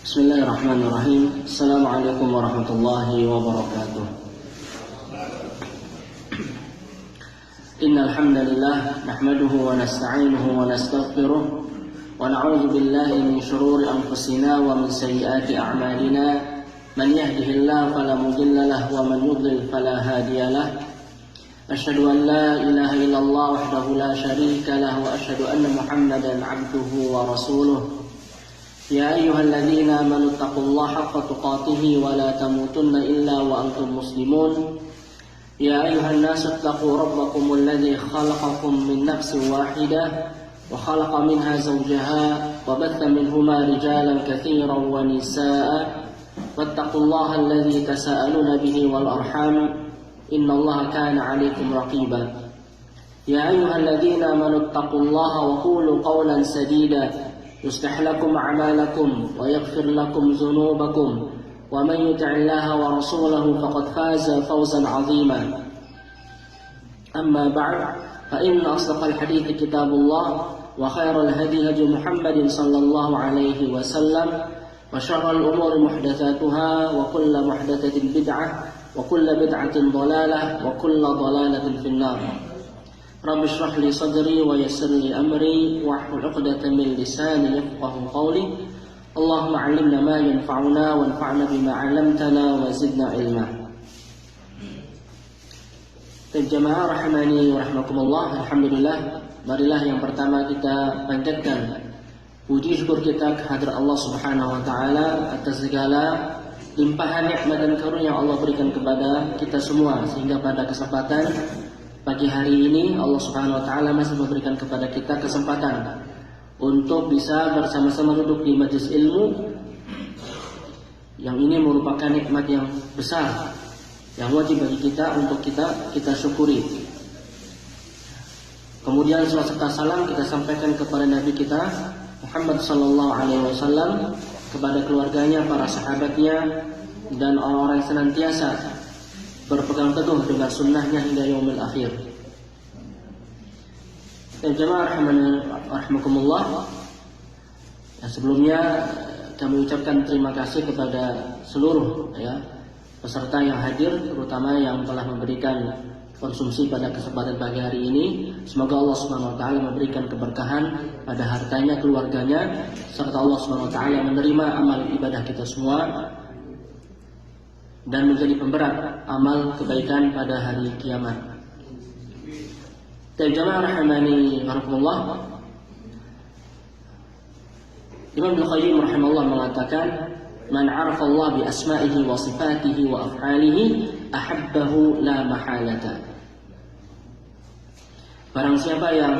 Bismillahirrahmanirrahim. Assalamualaikum warahmatullahi wabarakatuh. Innal hamdalillah nahmaduhu wa nasta'inuhu wa nastaghfiruh wa na'udzu billahi min shururi anfusina wa min sayyiati a'malina. Man yahdihillahu fala mudilla lahu wa man yudlil fala hadiya lahu. Asyhadu an la ilaha illallah wahdahu la syarika lahu wa asyhadu anna Muhammadan 'abduhu wa rasuluh. Ya ayyuhalladzina amanu taqullaha haqqa tuqatih wa la tamutunna illa wa antum muslimun. Ya ayyuhan nasu taqu rabbakumul ladzi khalaqakum min nafsin wahidah wa khalaqa minha zawjaha wa batha minhuma rijalan katsiran wa nisaa'a wattaqullaha alladzi tasaaluna bihi wal arham innallaha kana 'alaikum raqiba. Ya ayyuhalladzina amanu taqullaha wa qulu qawlan sadida يصلح لكم أعمالكم ويغفر لكم ذنوبكم ومن يطع الله ورسوله فقد فاز فوزا عظيما. أما بعد فإن أصدق الحديث كتاب الله وخير الهدي هدي محمد صلى الله عليه وسلم وشر الأمور محدثاتها وكل محدثة بدعة وكل بدعة ضلالة وكل ضلالة في النار. Rabbi shrah li sadri wa yassir li amri wahlul 'uqdatam min lisani yafqahu qawli. Allahumma 'allimna ma yanfa'una wanfa'na bima 'allamtana wa zidna ilma. Jamaah rahimani wa rahmakumullah. Alhamdulillah, marilah yang pertama kita panjatkan puji syukur kita kehadrat Allah Subhanahu wa taala atas segala limpahan nikmat dan karunia yang Allah berikan kepada kita semua, sehingga pada kesempatan pagi hari ini Allah Subhanahu wa taala masih memberikan kepada kita kesempatan untuk bisa bersama-sama duduk di majelis ilmu yang ini merupakan nikmat yang besar yang wajib bagi kita untuk kita syukuri. Kemudian salawat serta salam kita sampaikan kepada Nabi kita Muhammad sallallahu alaihi wasallam, kepada keluarganya, para sahabatnya, dan orang-orang yang senantiasa berpegang teguh dengan sunnahnya hingga yaumil akhir. Dan jemaah rahimakumullah, sebelumnya kami ucapkan terima kasih kepada seluruh peserta yang hadir, terutama yang telah memberikan konsumsi pada kesempatan pagi hari ini. Semoga Allah Subhanahu wa taala memberikan keberkahan pada hartanya, keluarganya, serta Allah Subhanahu wa taala menerima amal ibadah kita semua dan menjadi pemberat amal kebaikan pada hari kiamat. Dan jamaah rahimani warahmatullah, Imam Al-Qayyim rahimahullah mengatakan, man 'arafa Allah bi asma'ihi wa sifatihi wa af'alihi ahabbahu la mahalata. Barang siapa yang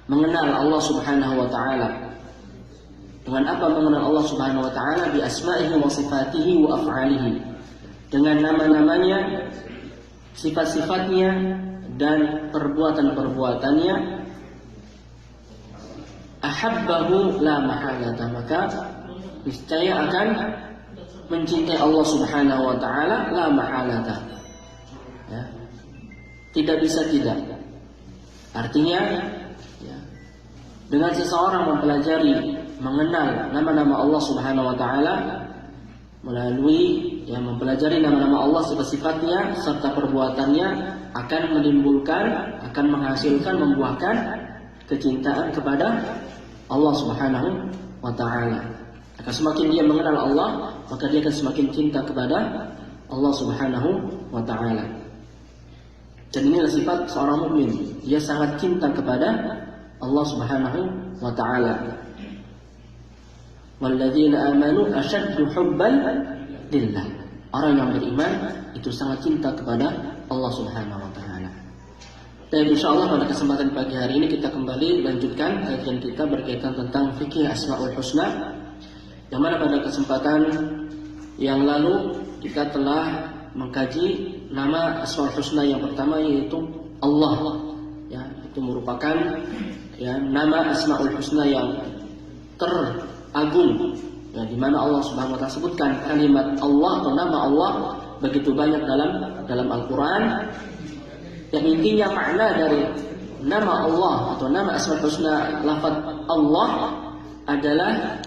mengenal Allah Subhanahu wa taala, dengan apa mengenal Allah Subhanahu wa taala? Bi asma'ihi wa sifatihi wa af'alihi, dengan nama-namanya, sifat-sifatnya dan perbuatan-perbuatannya. Ahabbahu la mahalata, maka niscaya akan mencintai Allah Subhanahu wa taala la mahalata. Tidak bisa tidak. Artinya dengan seseorang mempelajari, mengenal nama-nama Allah Subhanahu wa taala melalui mempelajari nama-nama Allah, sifat-sifatnya serta perbuatannya, akan menimbulkan, akan menghasilkan, membuahkan kecintaan kepada Allah Subhanahu wa taala. Maka semakin dia mengenal Allah, maka dia akan semakin cinta kepada Allah Subhanahu wa taala. Dan inilah sifat seorang mukmin, dia sangat cinta kepada Allah Subhanahu wa taala. Walladzina amanu asyaddu hubban lillah. Orang yang beriman itu sangat cinta kepada Allah Subhanahu wa taala. Dan insyaallah pada kesempatan pagi hari ini kita kembali lanjutkan kajian kita berkaitan tentang fikih Asmaul Husna, yang mana pada kesempatan yang lalu kita telah mengkaji nama Asmaul Husna yang pertama, yaitu Allah. Itu merupakan nama Asmaul Husna yang teragung, di mana Allah Subhanahu wa taala sebutkan kalimat Allah atau nama Allah begitu banyak dalam Al-Qur'an. Yang intinya makna dari nama Allah atau nama Asmaul Husna, lafaz Allah adalah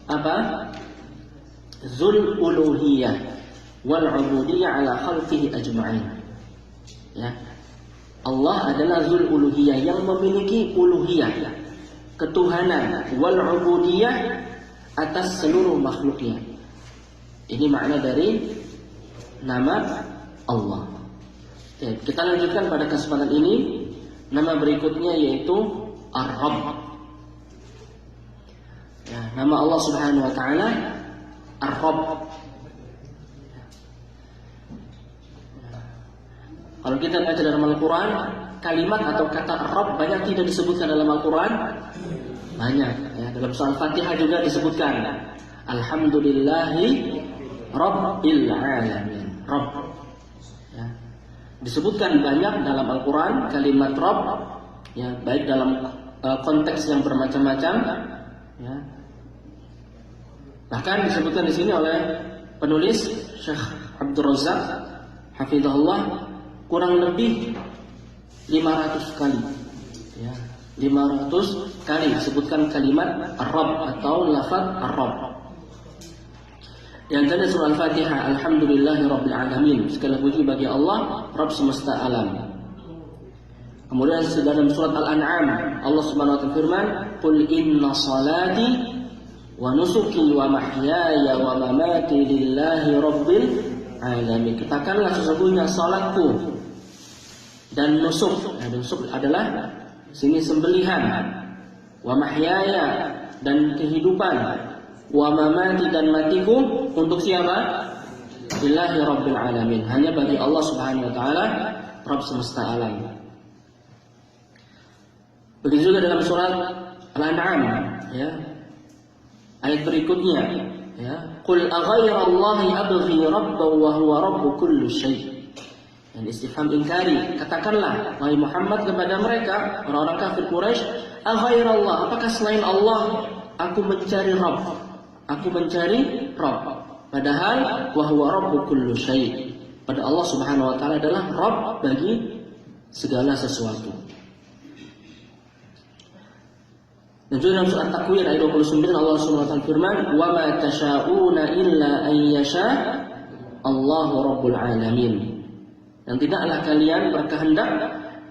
apa? Zul uluhiyah wal ubudiyah ala khalqihi ajma'in. Ya. Allah adalah zul uluhiyah, yang memiliki uluhiyah, ketuhanan, wal ubudiyah atas seluruh makhluknya. Ini makna dari nama Allah. Ya, kita lanjutkan pada kesempatan ini. Nama berikutnya yaitu Ar-Rabb. Ya, nama Allah Subhanahu wa taala Ar-Rabb. Kalau kita baca dalam Al-Quran, kalimat atau kata Rabb banyak tidak disebutkan dalam Al-Quran? Banyak. Ya, dalam surah Al-Fatihah juga disebutkan. Alhamdulillahi Rabbil Alamin. Rabb. Ya. Disebutkan banyak dalam Al-Quran kalimat Rabb, ya, baik dalam konteks yang bermacam-macam. Ya. Bahkan disebutkan di sini oleh penulis Syekh Abdul Razak hafizahullah, kurang lebih 500 kali, ya, 500 kali disebutkan kalimat Ar-Rabb atau lafaz Ar-Rabb. Di antara surah Al-Fatihah, Alhamdulillahi Rabbil Alamin, segala puji bagi Allah, Rabb semesta alam. Kemudian dalam surat Al-An'am, Allah Subhanahu wa taala firman, "Qul inna salati wa nusuki wa mahyaya wa mamati lillahi Rabbil Alamin." Katakanlah sesungguhnya salatku dan nusuk, nusuk adalah sini sembelihan, wa mahyaya dan kehidupan, wa mamati dan matiku untuk siapa? Lillahi Rabbil Alamin, hanya bagi Allah Subhanahu wa taala, Rabb semesta alam. Begitu juga dalam surat Al-An'am, ya, ayat berikutnya, ya, qul aghairallahi abghi rabban wa huwa rabbu kulli syai'. Dan istifham ingkari, katakanlah wahai Muhammad kepada mereka orang-orang kafir Quraisy, aghairallah, apakah selain Allah aku mencari Rabb, aku mencari Rabb, padahal wa huwa rabbu kulli syai', pada Allah Subhanahu wa taala adalah Rabb bagi segala sesuatu. Dan juga dalam surat Takwir ayat 29 Allah Subhanahu wa taala firman, wa ma tasyauna illa an yasha Allahu Rabbul Alamin. Dan tidaklah kalian berkehendak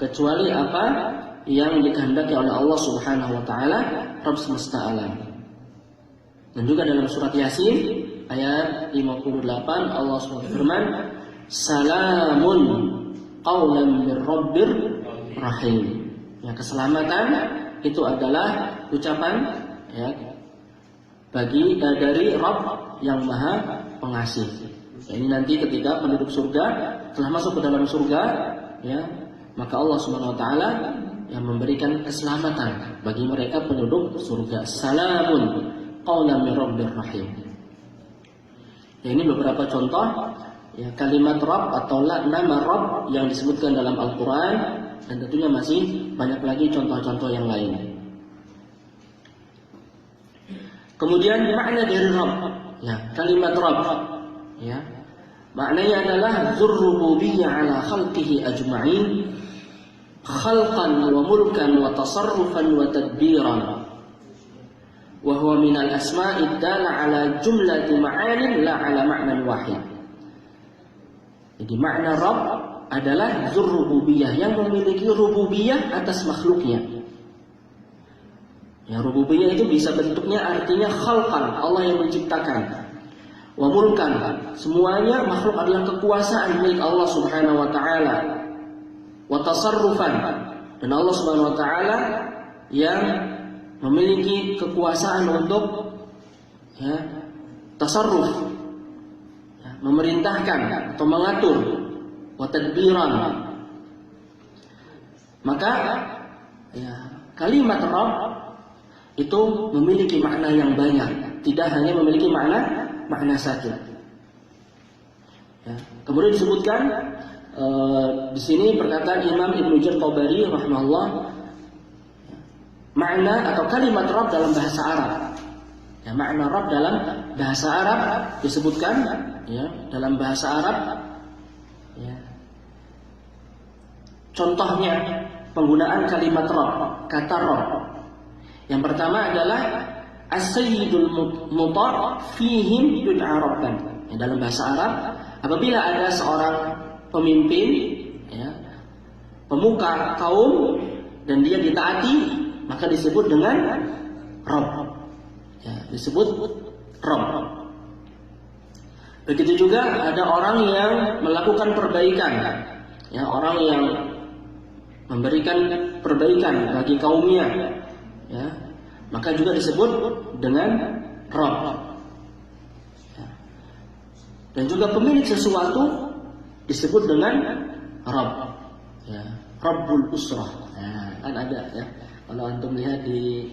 kecuali apa yang dikehendaki oleh Allah Subhanahu wa taala, Rabb semesta alam. Dan juga dalam surat Yasin ayat 58 Allah SWT firman, salamun qawlan mir rabbir rahim. Ya, keselamatan itu adalah ucapan, ya, bagi dari Rabb yang Maha Pengasih. Ya, ini nanti ketika penduduk surga telah masuk ke dalam surga, ya, maka Allah Subhanahu wa taala yang memberikan keselamatan bagi mereka penduduk surga. Salamun qawlan mir rabbir rahim. Ya, ini beberapa contoh, ya, kalimat Rabb atau nama Rabb yang disebutkan dalam Al-Quran, dan tentunya masih banyak lagi contoh-contoh yang lain. Kemudian makna dari Rabb, ya, kalimat Rabb, ya, maknanya adalah dzurrububiyyah ala khalqihi ajma'in, khalqan wa mulkan wa tasarrufan wa tadbiran. Wa huwa min al-asma'i dalla ala jumlati ma'anin la ala ma'nan wahid. Jadi makna Rabb adalah dzurrububiyyah, yang memiliki rububiyah atas makhluknya. Ya, rububiyah itu bisa bentuknya artinya khalqan, Allah yang menciptakan. Wa mulkan, semuanya makhluk adalah kekuasaan milik Allah Subhanahu wa taala. Wa tasarrufan, dan Allah Subhanahu wa taala yang memiliki kekuasaan untuk, ya, tasarruf, ya, memerintahkan atau mengatur. Wa tadbiran. Maka, ya, kalimat Rabb itu memiliki makna yang banyak, tidak hanya memiliki makna satu. Ya. Kemudian disebutkan di sini perkataan Imam Ibnu Jarir Tabari rahimahullah, makna atau kalimat Rabb dalam bahasa Arab. Ya, makna Rabb dalam bahasa Arab disebutkan, ya, dalam bahasa Arab, ya, contohnya penggunaan kalimat Rabb, kata Rabb. Yang pertama adalah as-sayyidul muta' fihim yud'a rabban. Dalam bahasa Arab, apabila ada seorang pemimpin, ya, pemuka kaum, dan dia ditaati, maka disebut dengan Rabb. Ya, disebut Rabb. Begitu juga ada orang yang melakukan perbaikan, ya, orang yang memberikan perbaikan bagi kaumnya, ya, maka juga disebut dengan Rabb. Ya. Dan juga pemilik sesuatu disebut dengan Rabb. Ya, Rabbul Usrah. Ya, kan ada, ya. Kalau antum lihat di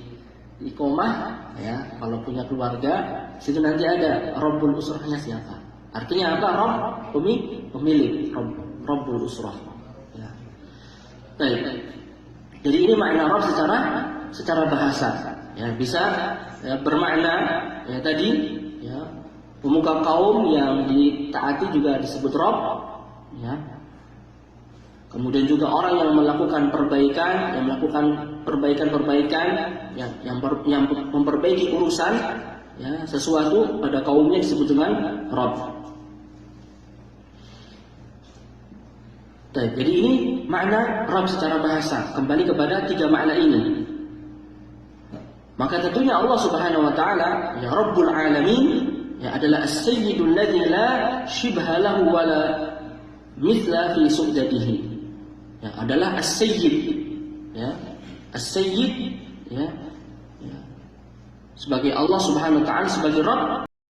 Iqomah, ya, kalau punya keluarga, situ nanti ada Rabbul Usrahnya siapa. Artinya apa? Rabb, pemilik, Rabbul Usrah. Ya. Baik. Jadi ini makna Rabb secara bahasa. Ya, bisa, ya, bermakna, ya, tadi, ya, pemuka kaum yang ditaati juga disebut Rabb. Ya. Kemudian juga orang yang melakukan perbaikan, yang melakukan perbaikan-perbaikan, yang memperbaiki urusan, ya, sesuatu pada kaumnya disebut dengan Rabb. Jadi ini makna Rabb secara bahasa. Kembali kepada tiga makna ini. Maka tentunya Allah Subhanahu wa taala, ya, Rabbul Alamin, ya, adalah as-sayyidul ladzi la shibha lahu wa la mithla fi su'datihi. Ya, adalah as-sayyid, ya. As-sayyid, ya, ya. Sebagai Allah Subhanahu wa taala, sebagai Rabb